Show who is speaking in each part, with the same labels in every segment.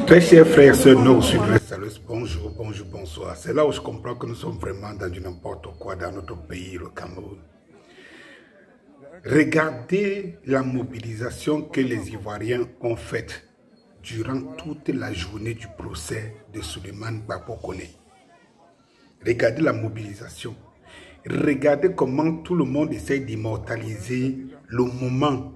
Speaker 1: Très chers frères, sœurs, nos sud-ouest, bonjour, bonjour, bonsoir. C'est là où je comprends que nous sommes vraiment dans du n'importe quoi dans notre pays, le Cameroun. Regardez la mobilisation que les Ivoiriens ont faite durant toute la journée du procès de Souleymane Gbagbo Koné. Regardez la mobilisation. Regardez comment tout le monde essaie d'immortaliser le moment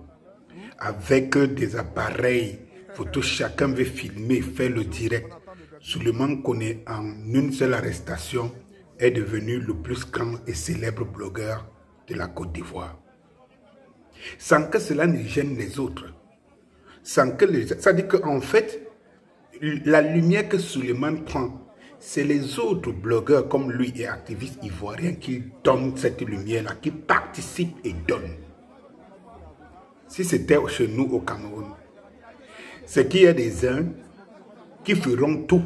Speaker 1: avec des appareils photos. Chacun veut filmer, faire le direct. Souleymane Koné, en une seule arrestation, est devenu le plus grand et célèbre blogueur de la Côte d'Ivoire. Sans que cela ne gêne les autres. Sans que les... Ça dit qu'en fait, la lumière que Souleymane prend, c'est les autres blogueurs comme lui et activistes ivoiriens qui donnent cette lumière-là, qui participent et donnent. Si c'était chez nous au Cameroun, c'est qu'il y a des uns qui feront tout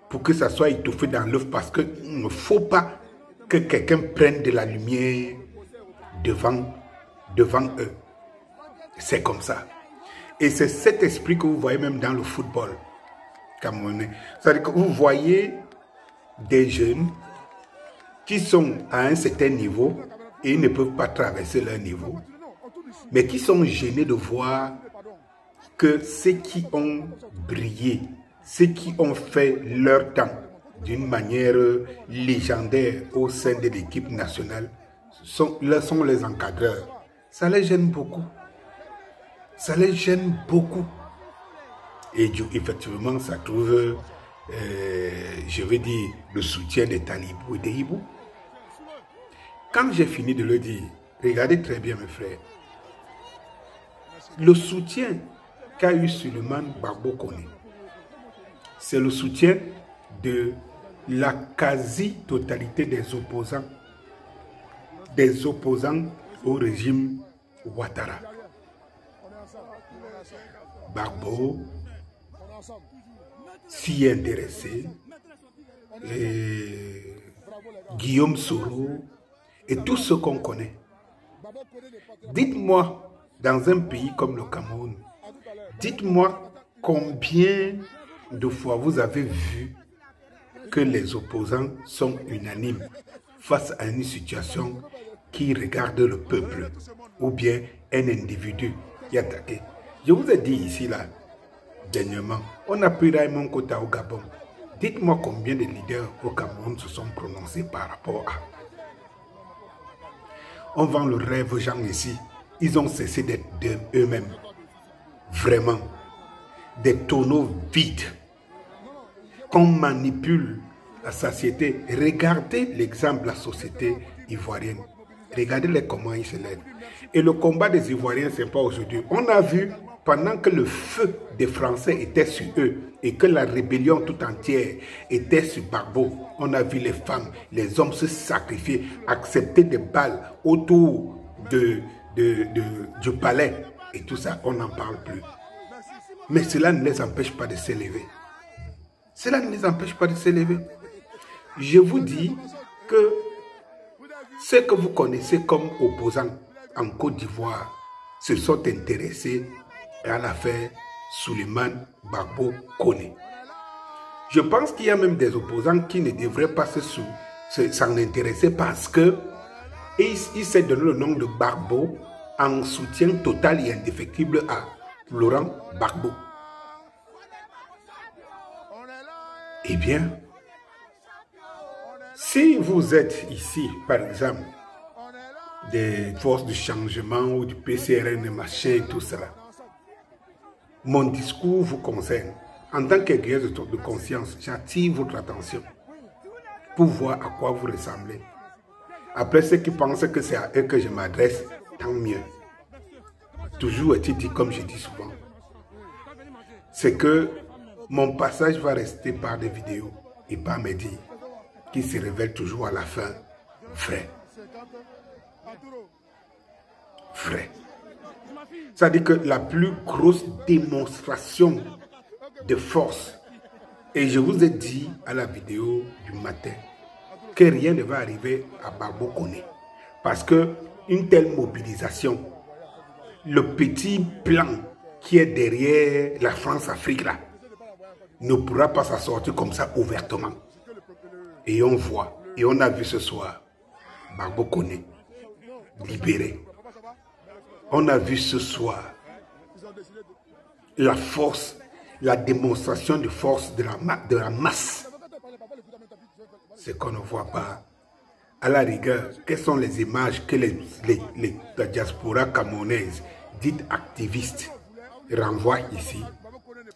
Speaker 1: pour que ça soit étouffé dans l'œuf parce qu'il ne faut pas que quelqu'un prenne de la lumière devant eux. C'est comme ça. Et c'est cet esprit que vous voyez même dans le football camerounais. C'est-à-dire que vous voyez des jeunes qui sont à un certain niveau et ils ne peuvent pas traverser leur niveau, mais qui sont gênés de voir que ceux qui ont brillé, ceux qui ont fait leur temps d'une manière légendaire au sein de l'équipe nationale, sont les encadreurs. Ça les gêne beaucoup. Ça les gêne beaucoup. Et effectivement, ça trouve, je veux dire, le soutien des talibous et des hiboux. Quand j'ai fini de le dire, regardez très bien mes frères, le soutien qu'a eu Souleymane Gbagbo Koné, c'est le soutien de la quasi-totalité des opposants au régime Ouattara. Gbagbo s'y est intéressé, et Guillaume Soro et tous ceux qu'on connaît. Dites-moi, dans un pays comme le Cameroun, dites-moi combien de fois vous avez vu que les opposants sont unanimes face à une situation qui regarde le peuple ou bien un individu qui est attaqué. Je vous ai dit ici, là, dernièrement, on a pris Raymond Kota au Gabon. Dites-moi combien de leaders au Cameroun se sont prononcés par rapport à. On vend le rêve aux gens ici. Ils ont cessé d'être eux-mêmes. Vraiment. Des tonneaux vides. Qu'on manipule la société. Regardez l'exemple de la société ivoirienne. Regardez comment ils se lèvent. Et le combat des Ivoiriens, ce n'est pas aujourd'hui. On a vu, pendant que le feu des Français était sur eux et que la rébellion tout entière était sur Gbagbo, on a vu les femmes, les hommes se sacrifier, accepter des balles autour du palais. Et tout ça, on n'en parle plus. Mais cela ne les empêche pas de s'élever. Cela ne les empêche pas de s'élever. Je vous dis que ceux que vous connaissez comme opposants en Côte d'Ivoire se sont intéressés à l'affaire Souleymane Gbagbo Koné. Je pense qu'il y a même des opposants qui ne devraient pas s'en intéresser parce que il s'est donné le nom de Gbagbo en soutien total et indéfectible à Laurent Gbagbo. Eh bien, si vous êtes ici, par exemple, des forces du changement ou du PCRN, machin et tout cela, mon discours vous concerne. En tant qu'aiguilleur de conscience, j'attire votre attention pour voir à quoi vous ressemblez. Après, ceux qui pensent que c'est à eux que je m'adresse, tant mieux. Toujours est-il dit, comme je dis souvent, c'est que mon passage va rester par des vidéos et par mes dires qui se révèlent toujours à la fin vrais. Vrai. Ça dit que la plus grosse démonstration de force, et je vous ai dit à la vidéo du matin que rien ne va arriver à Gbagbo Koné parce que une telle mobilisation, le petit plan qui est derrière la France-Afrique là, ne pourra pas s'assortir comme ça ouvertement. Et on voit, et on a vu ce soir, Gbagbo Koné libéré. On a vu ce soir la force, la démonstration de force de la masse. C'est qu'on ne voit pas. À la rigueur, quelles sont les images que la diaspora camerounaise, dite activiste, renvoie ici?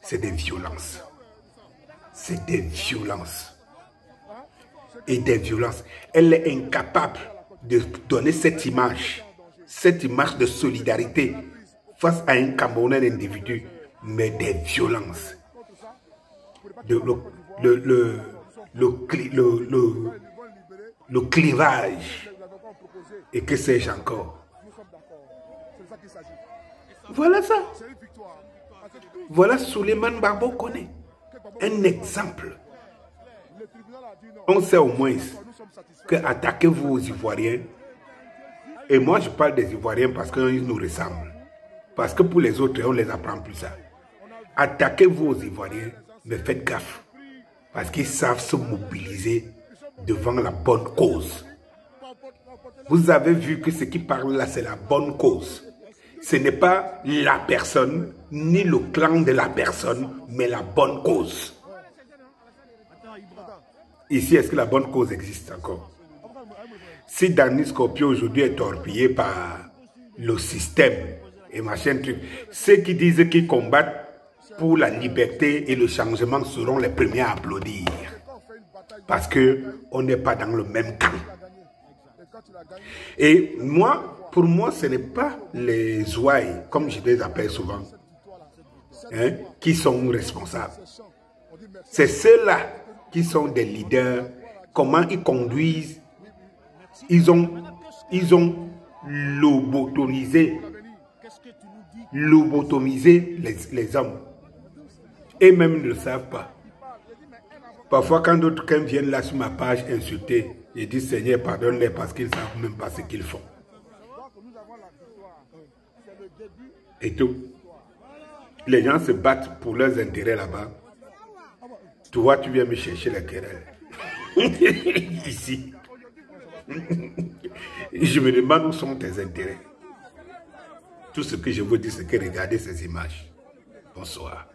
Speaker 1: C'est des violences. C'est des violences. Et des violences. Elle est incapable de donner cette image de solidarité face à un Camerounais individu, mais des violences. Le clivage. Et que sais-je encore? Voilà ça. Voilà Souleymane Gbagbo Koné. Un exemple. On sait au moins que attaquez-vous aux Ivoiriens. Et moi je parle des Ivoiriens parce qu'ils nous ressemblent. Parce que pour les autres, on ne les apprend plus ça. Attaquez-vous aux Ivoiriens, mais faites gaffe. Parce qu'ils savent se mobiliser devant la bonne cause. Vous avez vu que ce qui parle là, c'est la bonne cause. Ce n'est pas la personne, ni le clan de la personne, mais la bonne cause. Ici, est-ce que la bonne cause existe encore? Si Danny Scorpio aujourd'hui est torpillé par le système et machin truc, ceux qui disent qu'ils combattent pour la liberté et le changement seront les premiers à applaudir. Parce qu'on n'est pas dans le même camp. Et moi, pour moi, ce n'est pas les ouailles, comme je les appelle souvent, hein, qui sont responsables. C'est ceux-là qui sont des leaders, comment ils conduisent. Ils ont lobotomisé les hommes. Et même ne le savent pas. Parfois, quand d'autres viennent là sur ma page insulter, je dis Seigneur, pardonne-les parce qu'ils ne savent même pas ce qu'ils font. Et tout. Les gens se battent pour leurs intérêts là-bas. Toi, tu viens me chercher les querelles. Ici. Je me demande où sont tes intérêts. Tout ce que je vous dis, c'est que regardez ces images. Bonsoir.